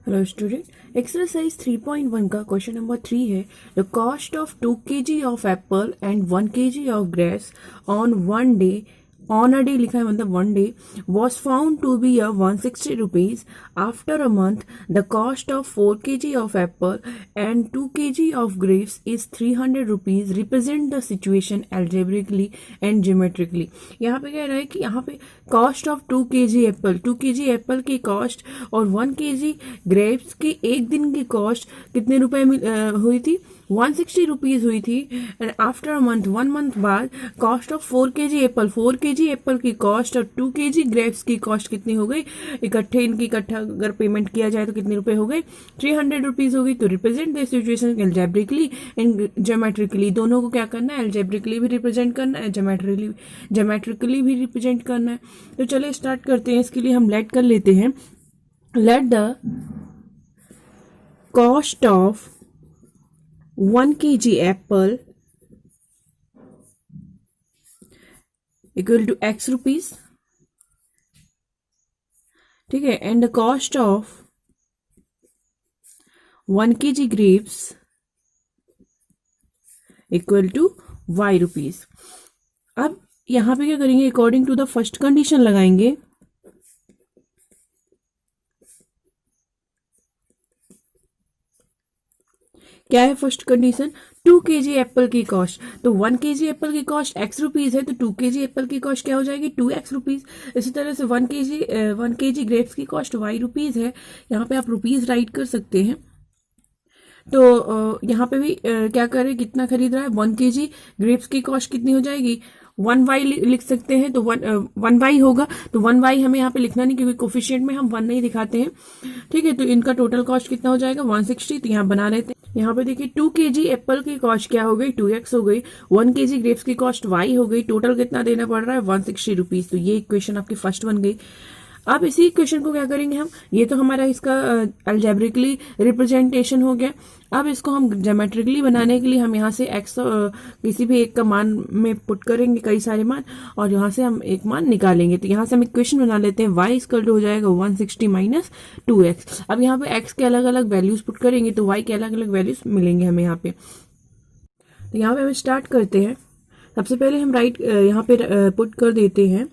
Hello student, exercise 3.1 का question number 3 है। The cost of 2 kg of Apple and 1 kg of grapes on a day लिखा है, मतलब 1 day was found to be a 160 rupees. After a month, the cost of 4 kg of apple and 2 kg of grapes is 300 rupees. Represent the situation algebraically and geometrically. यहाँ पे कह रहा है कि यहाँ पे cost of 2 kg Apple, 2 kg apple की cost और 1 kg ग्रेप्स की एक दिन की कॉस्ट कितने रुपए हुई थी? 160 रुपीज हुई थी। And after a month, 1 month बाद cost of 4 kg apple, 4 kg apple की कॉस्ट और 2 kg ग्रेप्स की कॉस्ट कितनी हो गई? इकट्ठा अगर पेमेंट किया जाए तो कितने रुपए हो गए? 300 रुपीज हो गई। तो represent the situation algebraically and geometrically, दोनों को क्या करना है? एल्जेब्रिकली भी रिप्रेजेंट करना है, ज्योमेट्रिकली भी रिप्रेजेंट करना है। तो चलिए स्टार्ट करते हैं। इसके लिए हम लेट कर लेते हैं। Let the cost of 1 kg apple equal to x rupees, ठीक है, and the cost of 1 kg grapes equal to y rupees. अब यहां पे क्या करेंगे? According to the first condition लगाएंगे। क्या है फर्स्ट कंडीशन? 2 kg एप्पल की कॉस्ट, तो 1 kg एप्पल की कॉस्ट x रुपीज है, तो 2 kg एप्पल की कॉस्ट क्या हो जाएगी? 2x rupees. इसी तरह से 1 kg ग्रेप्स की कॉस्ट y रुपीज है। यहाँ पे आप रुपीज राइट कर सकते हैं। तो यहाँ पे भी क्या करें? कितना खरीद रहा है? 1 kg ग्रेप्स की कॉस्ट कितनी हो जाएगी? 1y लिख सकते हैं, तो 1y होगा। तो 1y हमें यहाँ पे लिखना नहीं, क्योंकि कोफिशिएंट में हम 1 नहीं दिखाते हैं, ठीक है। तो इनका टोटल कॉस्ट कितना हो जाएगा? 160। तो यहाँ बना लेते हैं। यहाँ पे देखिए 2 kg एप्पल की कॉस्ट क्या हो गई? 2x हो गई। 1 kg ग्रेप्स की कॉस्ट y हो गई। टोटल कितना देना पड़ रहा है? 160 रुपीज। तो ये इक्वेशन आपकी फर्स्ट बन गई। अब इसी इक्वेशन को क्या करेंगे हम? ये तो हमारा इसका अल्जेब्रिकली रिप्रेजेंटेशन हो गया। अब इसको हम ज्योमेट्रिकली बनाने के लिए हम यहाँ से x किसी भी एक का मान में पुट करेंगे, कई सारे मान, और यहाँ से हम एक मान निकालेंगे। तो यहाँ से हम इक्वेशन बना लेते हैं। y इक्वल टू हो जाएगा 160 माइनस 2x। अब यहाँ पे x के अलग अलग वैल्यूज पुट करेंगे तो y के अलग अलग वैल्यूज मिलेंगे हमें यहाँ पे। तो यहाँ पे हम स्टार्ट करते हैं। सबसे पहले हम यहाँ पे पुट कर देते हैं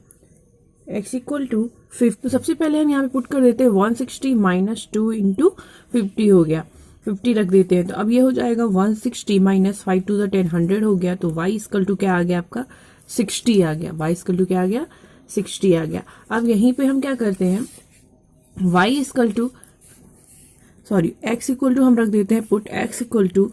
x इक्वल टू 50। तो सबसे पहले हम यहाँ पे पुट कर देते हैं 160 माइनस 2 इंटू 50 हो गया, 50 रख देते हैं। तो अब ये हो जाएगा 160 माइनस 5 टू द 10 100 हो गया। तो y इक्वल टू क्या आ गया आपका? 60 आ गया। y इक्वल टू क्या आ गया? 60 आ गया। अब यहीं पे हम क्या करते हैं? y equal to x equal to हम रख देते हैं पुट x इक्वल टू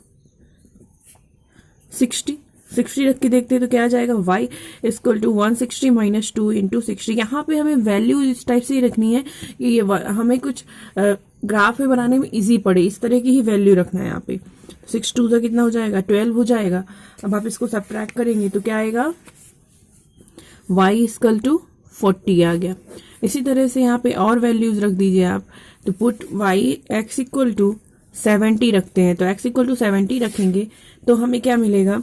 60 रख के देखते हैं तो क्या आ जाएगा? y equal to 160 minus 2 into 60। यहाँ पे हमें वैल्यू इस टाइप से ही रखनी है कि ये हमें कुछ ग्राफ में बनाने में इजी पड़े, इस तरह की ही वैल्यू रखना है यहाँ पे। 6 2 का कितना हो जाएगा? 12 हो जाएगा। अब आप इसको सब्ट्रैक्ट करेंगे तो क्या आएगा? y इक्वल टू 40 आ गया। इसी तरह से यहाँ पे और वैल्यूज रख दीजिए आप। तो पुट x इक्वल टू 70 रखते हैं। तो x इक्वल टू 70 रखेंगे तो हमें क्या मिलेगा?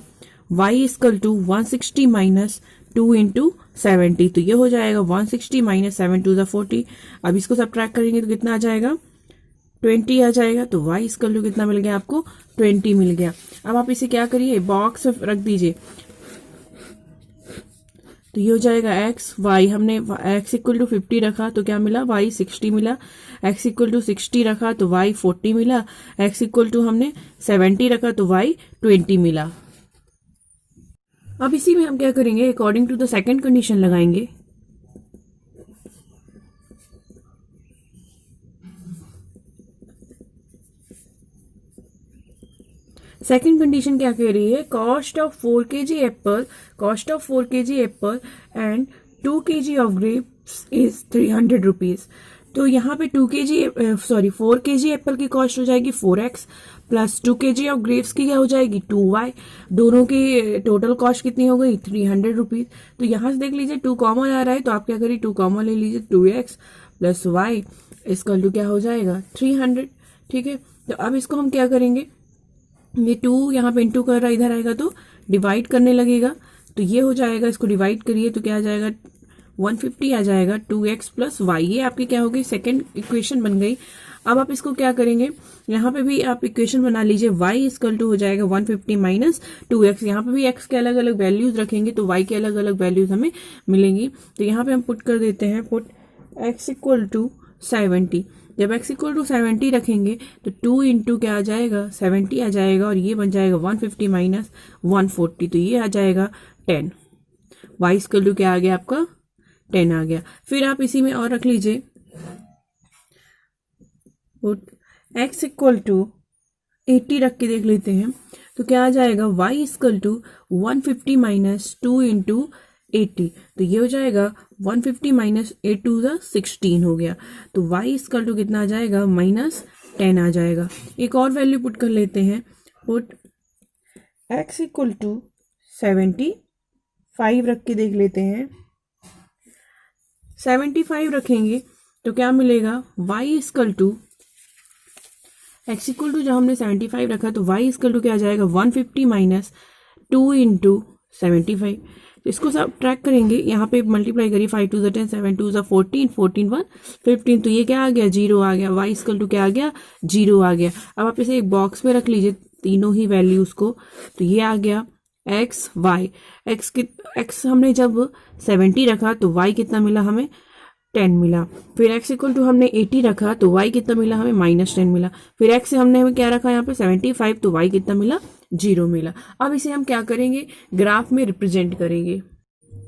y equal to 160 minus 2 into 70। तो ये हो जाएगा 160 माइनस 7 टू द 40। अब इसको सब्ट्रैक्ट करेंगे तो कितना आ जाएगा? 20 आ जाएगा। तो y इक्वल टू कितना मिल गया आपको? 20 मिल गया। अब आप इसे क्या करिए? बॉक्स में रख दीजिए। तो ये हो जाएगा x y, हमने x इक्वल टू 50 रखा तो क्या मिला? y 60 मिला। x इक्वल टू 60 रखा तो y 40 मिला। x इक्वल टू हमने 70 रखा तो y 20 मिला। अब इसी में हम क्या करेंगे? According to the second condition लगाएंगे। सेकंड कंडीशन क्या कह रही है? Cost of 4 kg apple and 2 kg of grapes is 300 rupees. तो यहाँ पे 4 kg एप्पल की कॉस्ट हो जाएगी 4x plus 2 kg of grapes की क्या हो जाएगी? 2y। दोनों की टोटल कॉस्ट कितनी हो गई? 300 रुपीज। तो यहाँ से देख लीजिए 2 कॉमन आ रहा है तो आप क्या करिए? 2 कॉमन ले लीजिए। 2x प्लस y इसका टू क्या हो जाएगा? 300, ठीक है। तो अब इसको हम क्या करेंगे? ये 2 यहाँ पे इंटू कर रहा है, इधर आएगा तो डिवाइड करने लगेगा। तो ये हो जाएगा, इसको डिवाइड करिए तो क्या आ जाएगा? 150 आ जाएगा 2x प्लस वाई। ये आपकी क्या हो गई? सेकेंड इक्वेशन बन गई। अब आप इसको क्या करेंगे, यहाँ पे भी आप इक्वेशन बना लीजिए, y इक्वल टू हो जाएगा 150 माइनस 2x। यहाँ पे भी x के अलग अलग वैल्यूज रखेंगे तो y के अलग अलग वैल्यूज हमें मिलेंगी। तो यहाँ पे हम पुट कर देते हैं, पुट x इक्वल टू 70। जब x इक्वल टू 70 रखेंगे तो 2 इंटू क्या आ जाएगा, 70 आ जाएगा, और ये बन जाएगा 150 माइनस 140, तो ये आ जाएगा 10। y इक्वल टू क्या आ गया आपका, 10 आ गया। फिर आप इसी में और रख लीजिए, x इक्वल टू 80 रख के देख लेते हैं तो क्या आ जाएगा, y equal to 150 minus 2 into 80, तो ये हो जाएगा 150 माइनस 8 टू 16 हो गया। तो y इक्वल टू कितना आ जाएगा, माइनस 10 आ जाएगा। एक और वैल्यू पुट कर लेते हैं, पुट x इक्वल टू 75 रख के देख लेते हैं। 75 रखेंगे तो क्या मिलेगा, y equal to x equal to जब हमने 75 रखा तो y इक्वल टू क्या आ जाएगा, 150 माइनस 2 इंटू 75। तो इसको सब ट्रैक करेंगे, यहाँ पे मल्टीप्लाई करिए, 5 2 10, 7 2 14, 14 1 15, तो ये क्या आ गया, 0 आ गया। y इक्वल टू क्या आ गया, 0 आ गया। अब आप इसे एक बॉक्स में रख लीजिए तीनों ही वैल्यूज को, तो ये आ गया x y। x हमने जब 70 रखा तो y कितना मिला हमें, 10 मिला। फिर x इक्वल टू हमने 80 रखा तो y कितना मिला हमें, माइनस 10 मिला। फिर x से हमने हमें क्या रखा यहाँ पे 75, तो y कितना मिला, 0 मिला। अब इसे हम क्या करेंगे, ग्राफ में रिप्रेजेंट करेंगे।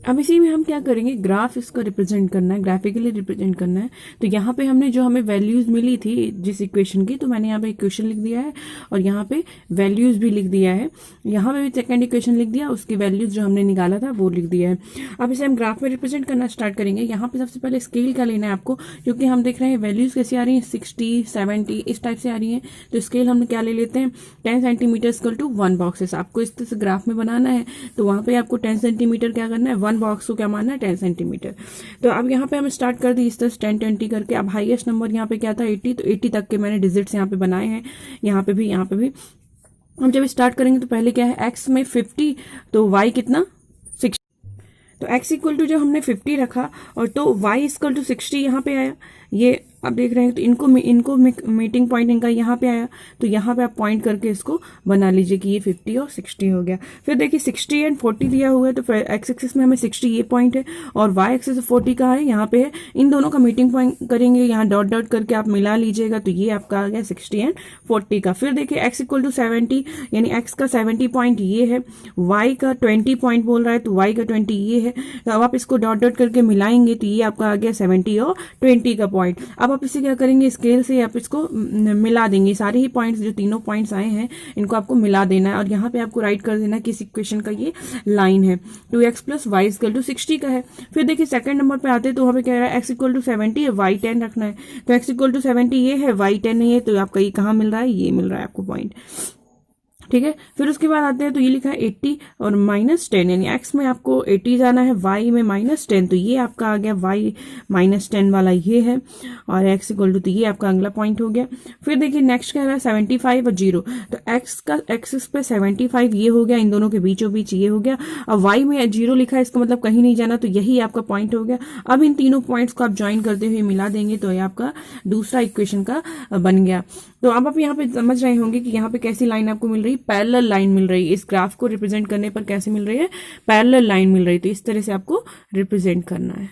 अब इसी में हम क्या करेंगे, ग्राफ इसको रिप्रेजेंट करना है, ग्राफिकली रिप्रेजेंट करना है। तो यहाँ पे हमने जो हमें वैल्यूज मिली थी जिस इक्वेशन की, तो मैंने यहाँ पे इक्वेशन लिख दिया है और यहाँ पे वैल्यूज भी लिख दिया है। यहाँ पे भी सेकंड इक्वेशन लिख दिया, उसकी वैल्यूज जो हमने निकाला था वो लिख दिया है। अब इसे हम ग्राफ में रिप्रेजेंट करना स्टार्ट करेंगे। यहाँ पे सबसे पहले स्केल का लेना है आपको, क्योंकि हम देख रहे हैं वैल्यूज कैसी आ रही है, 60 70 इस टाइप से आ रही है। तो स्केल हम क्या ले लेते हैं, 10 सेंटीमीटर इक्वल टू 1 बॉक्सेस। आपको इस तरह से ग्राफ में बनाना है तो वहाँ पे आपको 10 सेंटीमीटर क्या करना है, 1 बॉक्स को क्या मानना है, 10 सेंटीमीटर। तो अब यहाँ पे हम स्टार्ट कर दी इस तरह 10 20 करके। अब हाईएस्ट नंबर यहाँ पे क्या था, 80, तो 80 तक के मैंने डिजिट्स यहाँ पे बनाए हैं, यहाँ पे भी, यहाँ पे भी। हम जब स्टार्ट करेंगे तो पहले क्या है, x में 50 तो y कितना, 60। तो x इक्वल टू जब हमने 50 रखा और तो y इक्वल टू 60 यहाँ पे आया। ये आप देख रहे हैं तो इनको मीटिंग पॉइंट इनका यहाँ पे आया, तो यहाँ पे आप पॉइंट करके इसको बना लीजिए कि ये 50 और 60 हो गया। फिर देखिए 60 एंड 40 दिया हुआ है, तो फिर x एक्सिस में हमें 60 ये पॉइंट है और y एक्सिस 40 का है, यहाँ पे है। इन दोनों का मीटिंग पॉइंट करेंगे, यहाँ डॉट डॉट करके आप मिला लीजिएगा, तो ये आपका आ गया 60 एंड 40 का। फिर देखिए x इक्वल टू 70, यानी x का 70 पॉइंट ये है, y का 20 पॉइंट बोल रहा है तो y का 20 ये है। तो अब आप इसको डॉट डॉट करके मिलाएंगे तो ये आपका आ गया 70 और 20 का पॉइंट। अब आप इसे क्या करेंगे, स्केल से आप इसको मिला देंगे, सारे ही पॉइंट्स जो तीनों पॉइंट्स आए हैं इनको आपको मिला देना है। और यहाँ पे आपको राइट कर देना कि इस इक्वेशन का ये लाइन है, 2x plus Y equal to 60 का है। फिर देखिए सेकंड नंबर पे आते हैं तो वहाँ पे कह रहा है x इक्वल टू 70 है, y 10 रखना है। तो x इक्वल टू 70 ये है, y 10 नहीं है, तो आपका ये कहाँ मिल रहा है, ये मिल रहा है आपको पॉइंट, ठीक है। फिर उसके बाद आते हैं तो ये लिखा है 80 और माइनस 10, यानी x में आपको 80 जाना है, y में माइनस 10, तो ये आपका आ गया y माइनस 10 वाला ये है, और x इक्वल टू, तो ये आपका अगला पॉइंट हो गया। फिर देखिए नेक्स्ट कह रहा है 75 और 0, तो x का एक्सिस पे 75 ये हो गया, इन दोनों के बीचों बीच ये हो गया। अब y में 0 लिखा है, इसका मतलब कहीं नहीं जाना, तो यही आपका पॉइंट हो गया। अब इन तीनों पॉइंट्स को आप ज्वाइन करते हुए मिला देंगे तो ये आपका दूसरा इक्वेशन का बन गया। तो अब आप यहाँ पे समझ रहे होंगे कि यहाँ पे कैसी लाइन आपको मिल रही है, पैरेलल लाइन मिल रही है। इस ग्राफ को रिप्रेजेंट करने पर कैसे मिल रही है, पैरेलल लाइन मिल रही है। तो इस तरह से आपको रिप्रेजेंट करना है।